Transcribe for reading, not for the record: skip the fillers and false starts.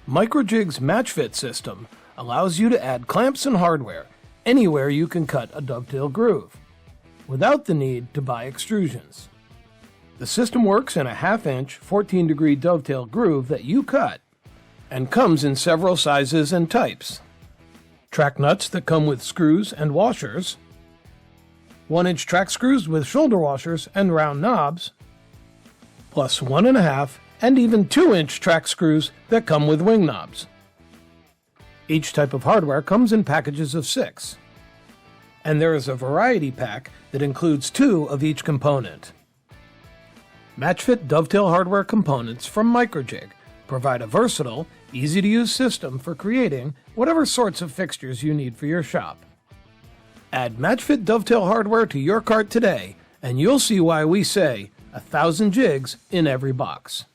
MicroJig's MatchFit system allows you to add clamps and hardware anywhere you can cut a dovetail groove, without the need to buy extrusions. The system works in a 1/2 inch 14-degree dovetail groove that you cut, and comes in several sizes and types. Track nuts that come with screws and washers, 1-inch track screws with shoulder washers and round knobs, plus 1.5 and even 2-inch track screws that come with wing knobs. Each type of hardware comes in packages of 6, and there is a variety pack that includes 2 of each component. MatchFit Dovetail Hardware components from MicroJig provide a versatile, easy-to-use system for creating whatever sorts of fixtures you need for your shop. Add MatchFit Dovetail Hardware to your cart today, and you'll see why we say 1,000 jigs in every box.